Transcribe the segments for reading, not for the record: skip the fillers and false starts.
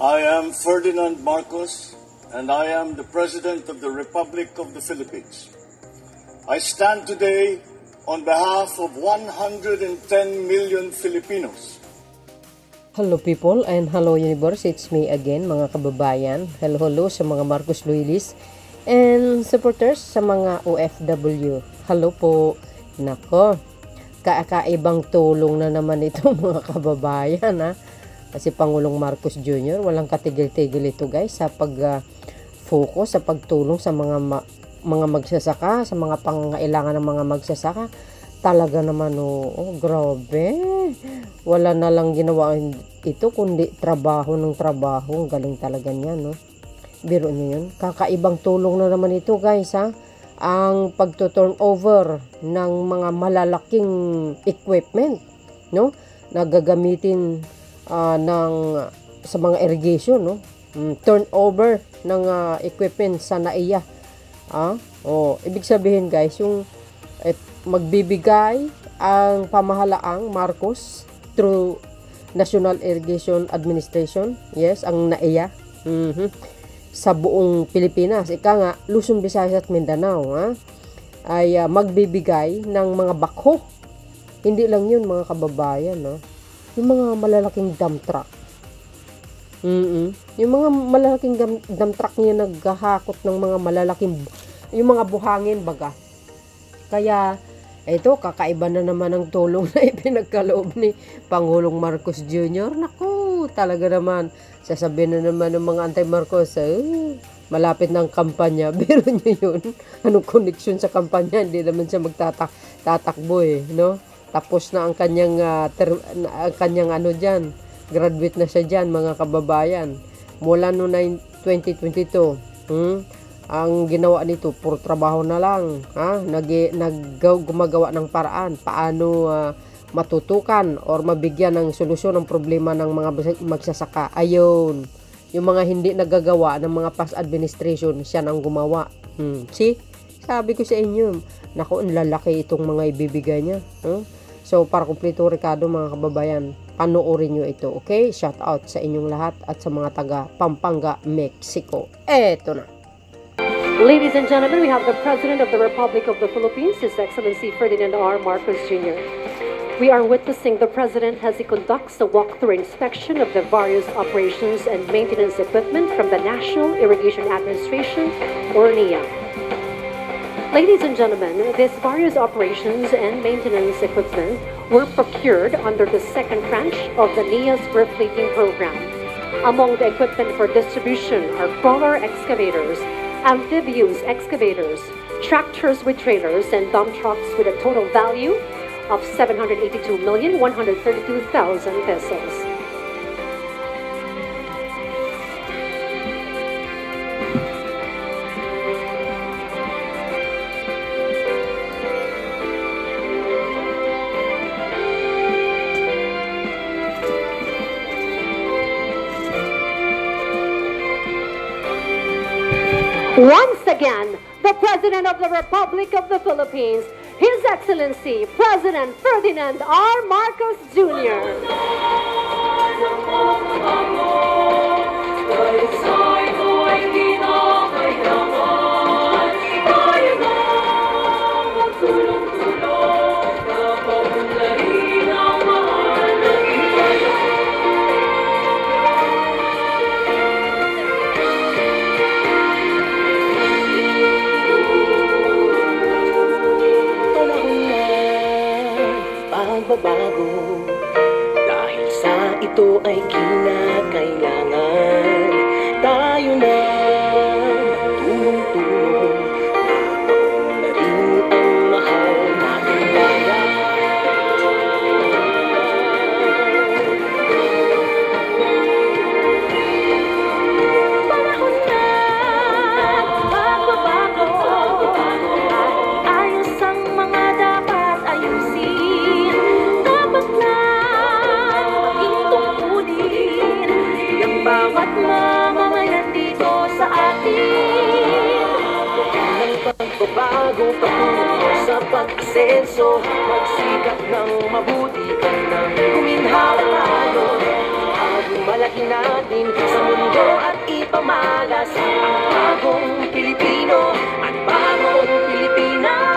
I am Ferdinand Marcos, and I am the President of the Republic of the Philippines. I stand today on behalf of 110 million Filipinos. Hello people and hello universe, it's me again mga kababayan. Hello sa mga Marcos Loyalists and supporters sa mga OFW. Hello po. Nako, kakaibang tulong na naman ito mga kababayan ha. Kasi Pangulong Marcos Jr. walang katigil-tigil ito guys sa pag-focus sa pagtulong sa mga magsasaka, sa mga pangangailangan ng mga magsasaka. Talaga naman grabe. Wala na lang ginawa ito kundi trabaho ng trabaho. Ang galing talaga niya no. Biro niyo yun. Kakaibang tulong na naman ito guys ha. Ang pagto-turn over ng mga malalaking equipment no na gagamitin sa mga irrigation no, turnover ng equipment sa NAIA. Ibig sabihin guys, yung magbibigay ang pamahalaang Marcos through National Irrigation Administration, yes, ang NAIA, sa buong Pilipinas, ika nga Luzon, Visayas at Mindanao, ay magbibigay ng mga bakho. Hindi lang yun mga kababayan, no? Yung mga malalaking dump truck. Yung mga malalaking dump truck niya naghahakot ng mga malalaking, yung mga buhangin baga. Kaya, ito, kakaiba na naman ang tulong na ipinagkaloob ni Pangulong Marcos Jr. Naku, talaga naman, sasabihin na naman ng mga anti-Marcos, malapit ng kampanya. Pero nyo yun, anong connection sa kampanya? Hindi naman siya magtatakbo no? Tapos na ang kanyang graduate na siya dyan mga kababayan. Mula noong 2022, ang ginawa nito, puro trabaho na lang. Gumagawa ng paraan, paano matutukan or mabigyan ng solusyon ng problema ng mga magsasaka. Ayun, yung mga hindi nagagawa ng mga past administration, siya nang gumawa. See? Sabi ko sa inyo, naku, ang lalaki itong mga ibibigay niya. So, para kumpleto Ricardo mga kababayan, panoorin nyo ito, okay? Shout out sa inyong lahat at sa mga taga Pampanga, Mexico. Eto na. Ladies and gentlemen, we have the President of the Republic of the Philippines, His Excellency Ferdinand R. Marcos Jr. We are witnessing the President as he conducts a walkthrough inspection of the various operations and maintenance equipment from the National Irrigation Administration, or NIA. Ladies and gentlemen, these various operations and maintenance equipment were procured under the second tranche of the NIA's refleeting program. Among the equipment for distribution are crawler excavators, amphibious excavators, tractors with trailers, and dump trucks with a total value of 782,132,000 pesos. Once again, the President of the Republic of the Philippines, His Excellency President Ferdinand R. Marcos Jr. Pagbabago, dahil sa ito ay kinakailangan tayo na tulong-tulong, napaunlarin ang mahal nating bayan. Panahon na pagbabago, ayos ang mga dapat ayusin. Bawat mamamayan dito sa atin ng pagbabago patungo sa pag-asenso, magsikap ng mabuti ka nang guminhawa tayo. Malaki natin sa mundo at ipamalas ang bagong Pilipino at bagong Pilipinas.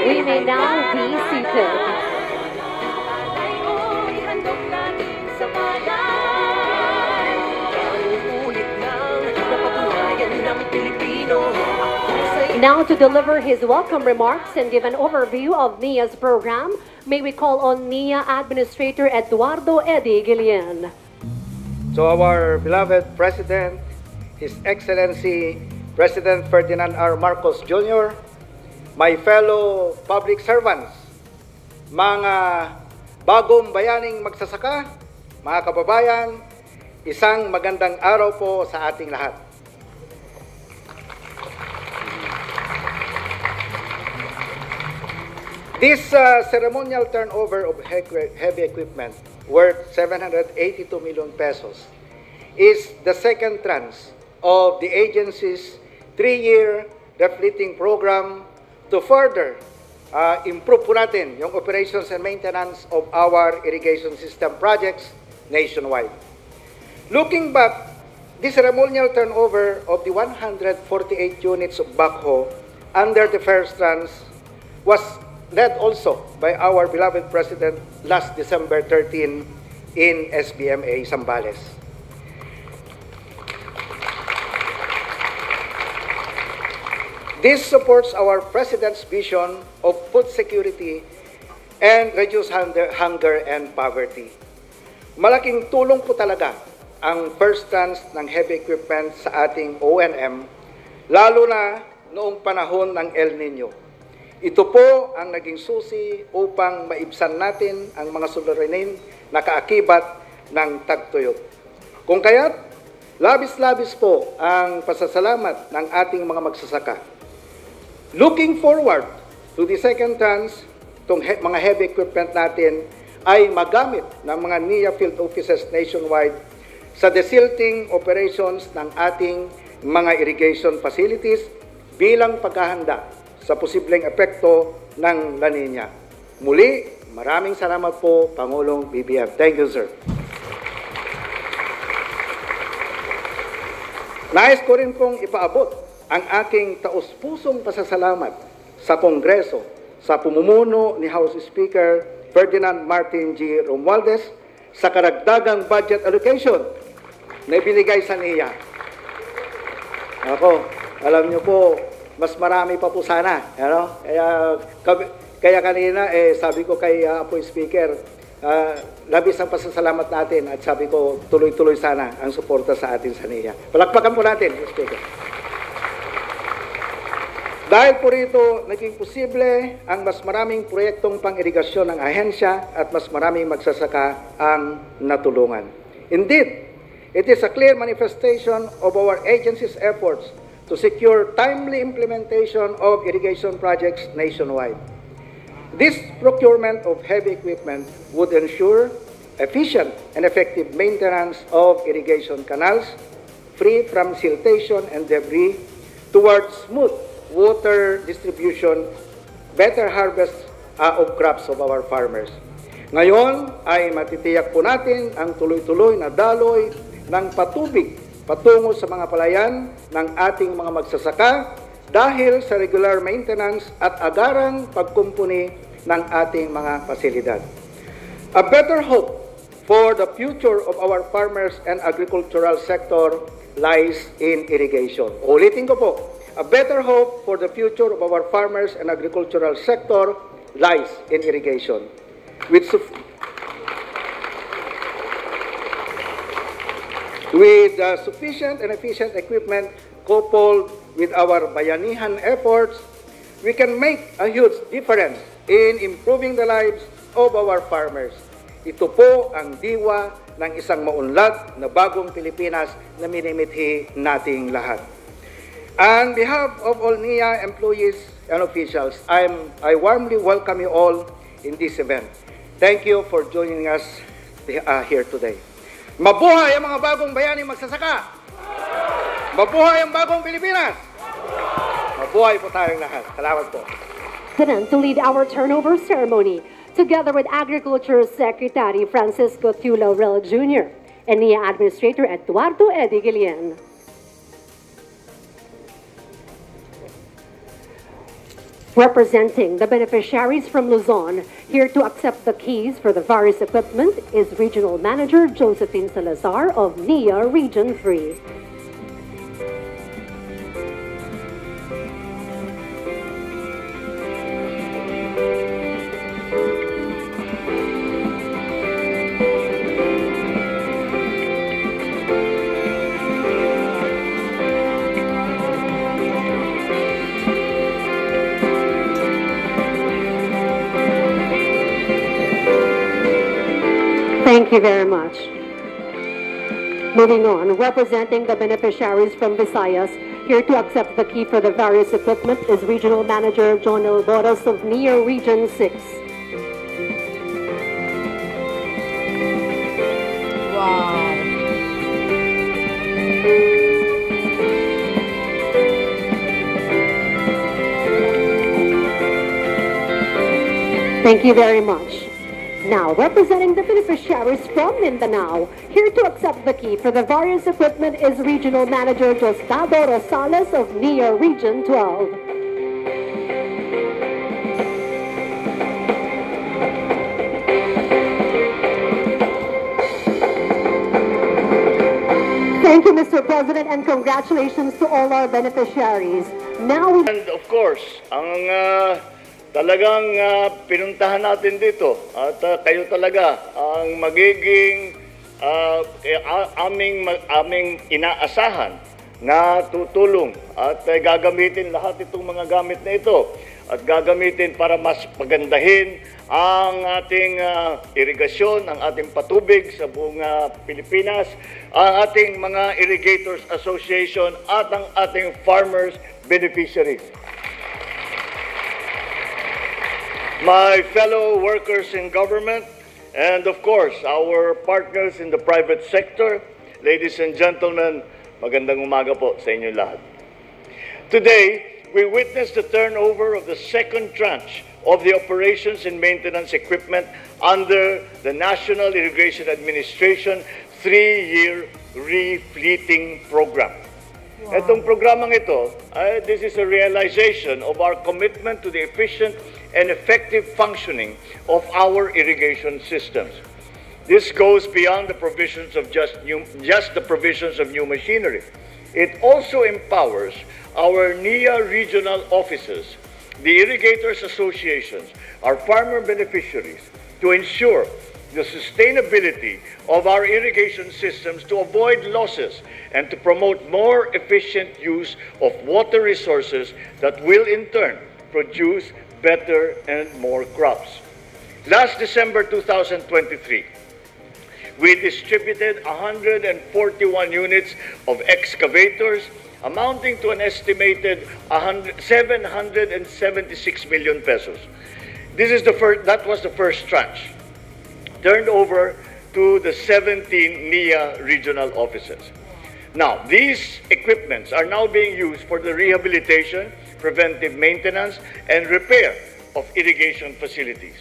We may now be seated. Now to deliver his welcome remarks and give an overview of NIA's program, may we call on NIA Administrator Eduardo Eddie Guillen. To our beloved President, His Excellency President Ferdinand R. Marcos Jr., my fellow public servants, mga bagong bayaning magsasaka, mga kababayan, isang magandang araw po sa ating lahat. This ceremonial turnover of heavy equipment worth 782 million pesos is the second tranche of the agency's 3-year refleeting program to further improve po natin yung operations and maintenance of our irrigation system projects nationwide. Looking back, this ceremonial turnover of the 148 units of backhoe under the first tranche was led also by our beloved President last December 13 in SBMA Zambales. This supports our President's vision of food security and reduce hunger and poverty. Malaking tulong po talaga ang first tranche ng heavy equipment sa ating O&M, lalo na noong panahon ng El Nino. Ito po ang naging susi upang maibsan natin ang mga suliranin na kaakibat ng tagtuyot. Kung kaya't, labis-labis po ang pasasalamat ng ating mga magsasaka. Looking forward to the second tranche, itong mga heavy equipment natin ay magamit ng mga NIA field offices nationwide sa desilting operations ng ating mga irrigation facilities bilang paghahanda sa posibleng epekto ng La Nina. Muli, maraming salamat po, Pangulong BBM. Thank you, sir. Nais ko rin pong ipaabot ang aking taus-pusong pasasalamat sa Kongreso sa pumumuno ni House Speaker Ferdinand Martin G. Romualdez sa karagdagang budget allocation na ibinigay sa NIA. Ako, alam niyo po, mas marami pa po sana. Ano? Kaya kanina, sabi ko kay Apo Speaker, labis ang pasasalamat natin at sabi ko, tuloy-tuloy sana ang suporta sa atin sa NIA. Palakpakan po natin, Speaker. Dahil po rito, naging posible ang mas maraming proyektong pang-irigasyon ng ahensya at mas maraming magsasaka ang natulungan. Indeed, it is a clear manifestation of our agency's efforts to secure timely implementation of irrigation projects nationwide. This procurement of heavy equipment would ensure efficient and effective maintenance of irrigation canals, free from siltation and debris, towards smooth water distribution, better harvest of crops of our farmers. Ngayon ay matitiyak po natin ang tuloy-tuloy na daloy ng patubig patungo sa mga palayan ng ating mga magsasaka dahil sa regular maintenance at agarang pagkumpuni ng ating mga pasilidad. A better hope for the future of our farmers and agricultural sector lies in irrigation. Ulitin ko po, a better hope for the future of our farmers and agricultural sector lies in irrigation. With sufficient and efficient equipment coupled with our bayanihan efforts, we can make a huge difference in improving the lives of our farmers. Ito po ang diwa ng isang maunlad na bagong Pilipinas na minimithi nating lahat. On behalf of all NIA employees and officials, I warmly welcome you all in this event. Thank you for joining us here today. Mabuhay ang mga bagong bayaning magsasaka! Mabuhay ang bagong Pilipinas! Mabuhay po tayong lahat. Salamat po. President to lead our turnover ceremony, together with Agriculture Secretary Francisco Tiu Laurel Jr. and NIA Administrator Eduardo Eddie Guillen. Representing the beneficiaries from Luzon, here to accept the keys for the various equipment is Regional Manager Josephine Salazar of NIA Region 3. Thank you very much. Moving on, representing the beneficiaries from Visayas, here to accept the key for the various equipment is Regional Manager John Elboras of NIA Region 6. Wow! Thank you very much. Now, representing the beneficiaries from Mindanao, here to accept the key for the various equipment is Regional Manager Diosdado Rosales of NIA Region 12. Thank you, Mr. President, and congratulations to all our beneficiaries. Now we... And of course, ang talagang pinuntahan natin dito at kayo talaga ang magiging aming inaasahan na tutulong at gagamitin lahat itong mga gamit na ito at gagamitin para mas pagandahin ang ating irigasyon, ang ating patubig sa buong Pilipinas, ang ating mga Irrigators Association at ang ating farmers beneficiaries. My fellow workers in government, and of course, our partners in the private sector, ladies and gentlemen, magandang umaga po sa inyo lahat. Today, we witness the turnover of the second tranche of the operations and maintenance equipment under the National Irrigation Administration 3-year refleeting program. Wow. Itong programang ito, this is a realization of our commitment to the efficient and effective functioning of our irrigation systems. This goes beyond the provisions of just the provisions of new machinery. It also empowers our NIA regional offices, the irrigators associations, our farmer beneficiaries to ensure the sustainability of our irrigation systems to avoid losses and to promote more efficient use of water resources that will in turn produce better and more crops. Last December 2023, we distributed 141 units of excavators amounting to an estimated 776 million pesos. That was the first tranche, turned over to the 17 NIA regional offices. Now, these equipments are now being used for the rehabilitation, preventive maintenance, and repair of irrigation facilities.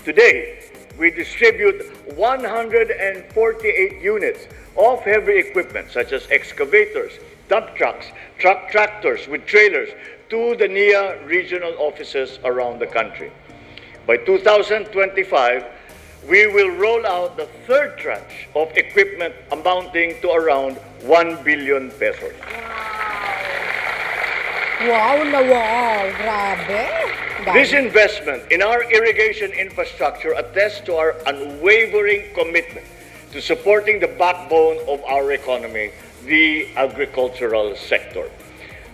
Today, we distribute 148 units of heavy equipment such as excavators, dump trucks, tractors with trailers to the NIA regional offices around the country. By 2025, we will roll out the third tranche of equipment amounting to around 1 billion pesos. Wow na wow! Grabe! This investment in our irrigation infrastructure attests to our unwavering commitment to supporting the backbone of our economy, the agricultural sector.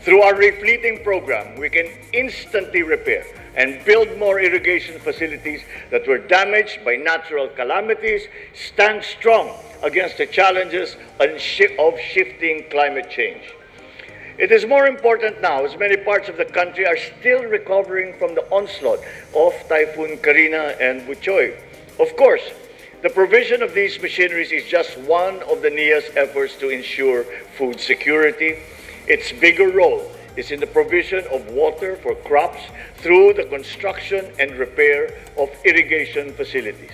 Through our refleeting program, we can instantly repair and build more irrigation facilities that were damaged by natural calamities, stand strong against the challenges of shifting climate change. It is more important now as many parts of the country are still recovering from the onslaught of Typhoon Karina and Buchoy. Of course, the provision of these machineries is just one of the NIA's efforts to ensure food security. Its bigger role is in the provision of water for crops through the construction and repair of irrigation facilities.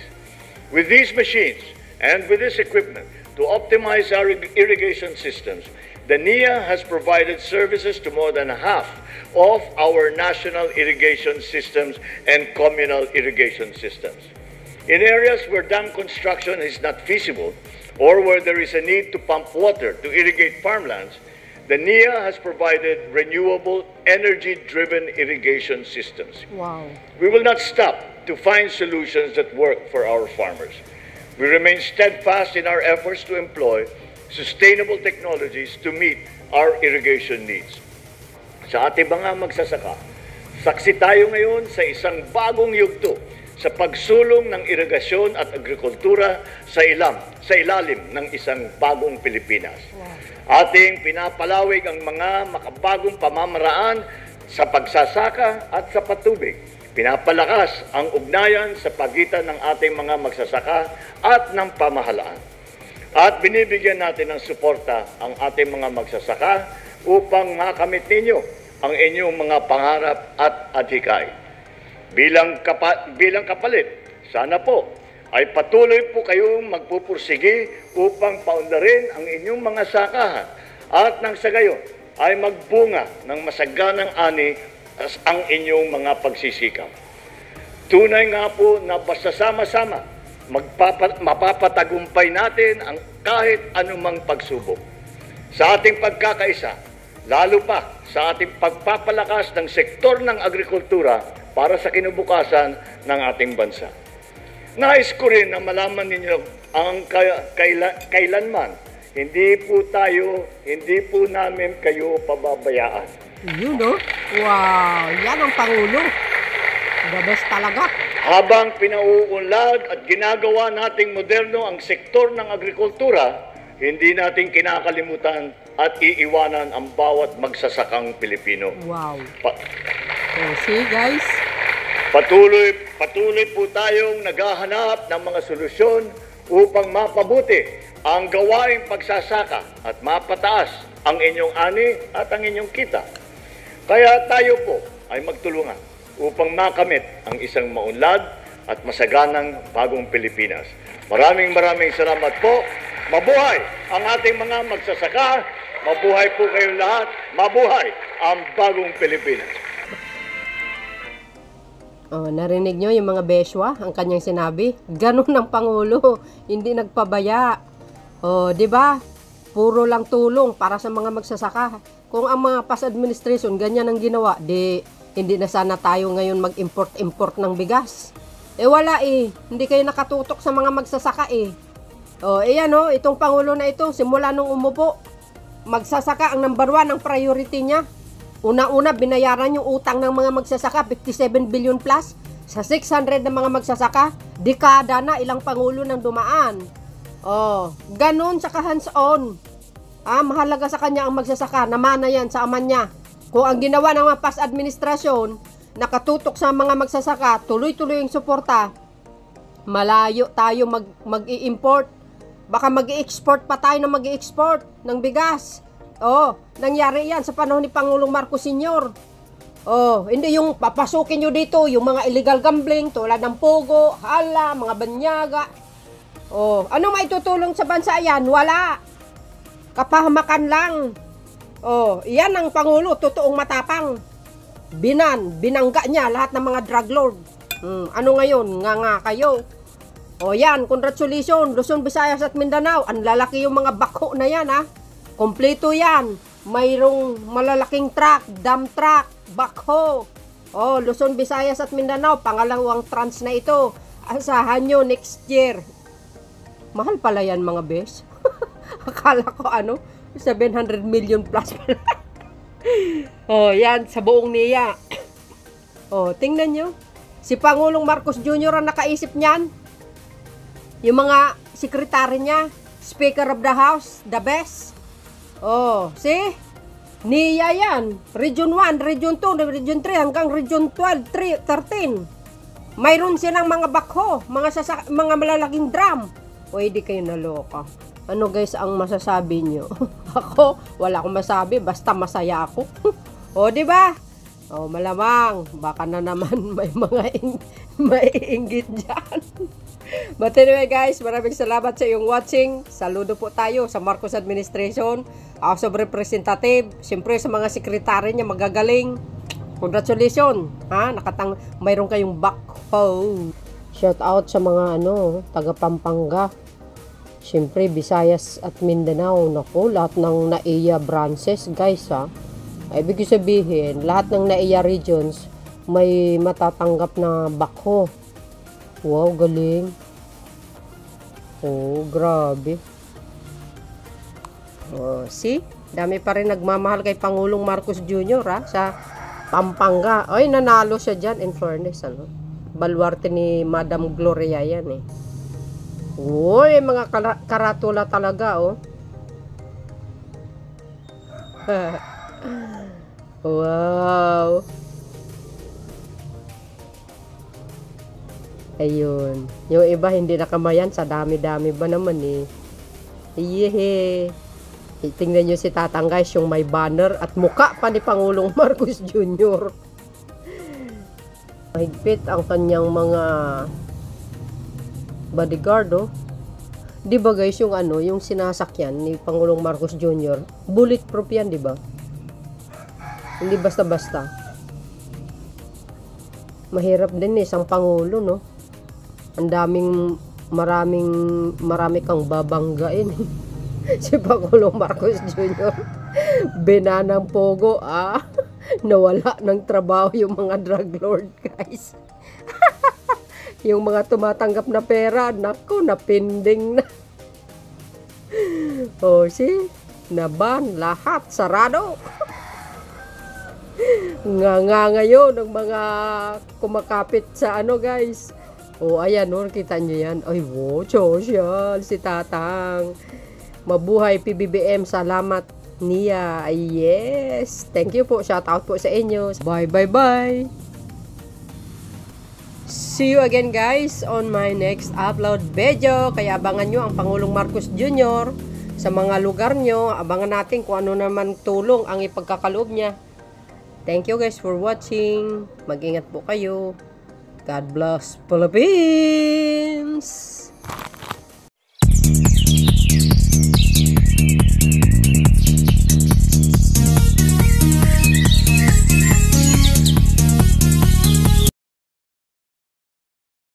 With these machines and with this equipment to optimize our irrigation systems, the NIA has provided services to more than half of our national irrigation systems and communal irrigation systems. In areas where dam construction is not feasible or where there is a need to pump water to irrigate farmlands, the NIA has provided renewable energy-driven irrigation systems. Wow. We will not stop to find solutions that work for our farmers. We remain steadfast in our efforts to employ sustainable technologies to meet our irrigation needs. Sa ating mga magsasaka, saksi tayo ngayon sa isang bagong yugto sa pagsulong ng irigasyon at agrikultura sa ilalim ng isang bagong Pilipinas. Ating pinapalawig ang mga makabagong pamamaraan sa pagsasaka at sa patubig. Pinapalakas ang ugnayan sa pagitan ng ating mga magsasaka at ng pamahalaan. At binibigyan natin ng suporta ang ating mga magsasaka upang makamit ninyo ang inyong mga pangarap at adhikay. Bilang kapalit, sana po ay patuloy po kayong magpupursige upang paunlarin ang inyong mga sakahan at nang sa gayon ay magbunga ng masaganang ani ang inyong mga pagsisikap. Tunay nga po na basta sama-sama mapapatagumpay natin ang kahit anumang pagsubok. Sa ating pagkakaisa, lalo pa sa ating pagpapalakas ng sektor ng agrikultura para sa kinubukasan ng ating bansa. Nais ko rin na malaman ninyo ang kailanman, hindi po namin kayo pababayaan. Yun, no? Wow, yan ang Pangulo. The best talaga. Habang pinauunlad at ginagawa nating moderno ang sektor ng agrikultura, hindi natin kinakalimutan at iiwanan ang bawat magsasakang Pilipino. Wow. See, guys? Patuloy po tayong naghahanap ng mga solusyon upang mapabuti ang gawaing pagsasaka at mapataas ang inyong ani at ang inyong kita. Kaya tayo po ay magtulungan upang makamit ang isang maunlad at masaganang bagong Pilipinas. Maraming salamat po. Mabuhay ang ating mga magsasaka. Mabuhay po kayong lahat. Mabuhay ang bagong Pilipinas. Narinig nyo yung mga beswa, ang kanyang sinabi? Ganun ang Pangulo, hindi nagpabaya. Di ba? Puro lang tulong para sa mga magsasaka. Kung ang mga past administration ganyan ang ginawa, hindi na sana tayo ngayon mag-import ng bigas. Wala hindi kayo nakatutok sa mga magsasaka Ayan itong Pangulo na ito, simula nung umupo, magsasaka ang number 1 ang priority niya. Una-una, binayaran yung utang ng mga magsasaka, 57 billion plus, sa 600 ng mga magsasaka, dekada na ilang Pangulo nang dumaan. Ganun sa hands-on. Mahalaga sa kanya ang magsasaka, namana yan sa aman niya. Kung ang ginawa ng mga past administrasyon, nakatutok sa mga magsasaka, tuloy-tuloy yung suporta, malayo tayo mag-i-import. Baka mag-i-export pa tayo na mag-i-export ng bigas. Nangyari yan sa panahon ni Pangulong Marcos Sr. Hindi yung papasukin nyo dito, yung mga illegal gambling, tulad ng Pogo, Hala, mga banyaga. Ano maitutulong sa bansa yan? Wala. Kapahamakan lang. Yan ang Pangulo, totoong matapang. Binangga niya lahat ng mga drug lord. Ano ngayon? Nga kayo. Yan, congratulations, Luzon, Visayas at Mindanao. Ang lalaki yung mga bako na yan, Kompleto yan. Mayroong malalaking truck, dump truck, backhoe. Luzon, Visayas at Mindanao, pangalawang trans na ito. Asahan nyo next year. Mahal pala yan mga bes. Akala ko 700 million plus pala. Yan, sa buong NIA. Oh, tingnan nyo. Si Pangulong Marcos Jr. ang nakaisip niyan. Yung mga sekretary niya, Speaker of the House, the best. Oh, see? NIA yan. Region 1, Region 2, Region 3, hanggang Region 12, 13. Mayroon silang mga bakho, mga malalaking drum. O, hindi kayo naloka. Ano guys ang masasabi nyo? Ako, wala akong masabi, basta masaya ako. O, di ba? O, malamang, baka na naman may mga maiinggit dyan. But anyway guys, maraming salamat sa iyong watching. Saludo po tayo sa Marcos Administration, House of Representative, siyempre sa mga sekretary niya magagaling. Congratulations, ha? Mayroon kayong backhoe. Shout out sa mga taga Pampanga. Siyempre Visayas at Mindanao. Naku, lahat ng NAIA branches guys, ha. Ibig sabihin, lahat ng NAIA regions may matatanggap na backhoe. Wow, galing. Oh, grabe. Oh, see? Dami pa rin nagmamahal kay Pangulong Marcos Jr. sa Pampanga. Ay, nanalo siya dyan, in fairness, baluarte ni Madam Gloria yan, eh. Uy, mga karatula talaga, oh. Wow. Ayun. Yung iba hindi nakamayan sa dami-dami ba naman, eh. Yehe. Tingnan nyo si Tatang guys, yung may banner at muka pa ni Pangulong Marcos Jr. Mahigpit ang kanyang mga bodyguard, oh. Di ba guys, yung yung sinasakyan ni Pangulong Marcos Jr., bulletproof yan, di ba? Hindi basta-basta. Mahirap din isang pangulo, no? Ang marami kang babanggain. Si Pangulong Marcos Jr. Binanang pogo, nawala ng trabaho yung mga drug lord, guys. Yung mga tumatanggap na pera, naku, napinding na. Oh, see? Naban, lahat, sarado. Nga ngayon, ng mga kumakapit sa guys. Oh, ayan, kita nyo yan. Ay, wow, social, si Tatang. Mabuhay PBBM, salamat niya. Yes, thank you po, shout out po sa inyo. Bye. See you again guys on my next upload video. Kaya abangan nyo ang Pangulong Marcos Jr. sa mga lugar nyo. Abangan natin kung ano naman tulong ang ipagkakaloob niya. Thank you guys for watching. Mag-ingat po kayo. God bless Philippines!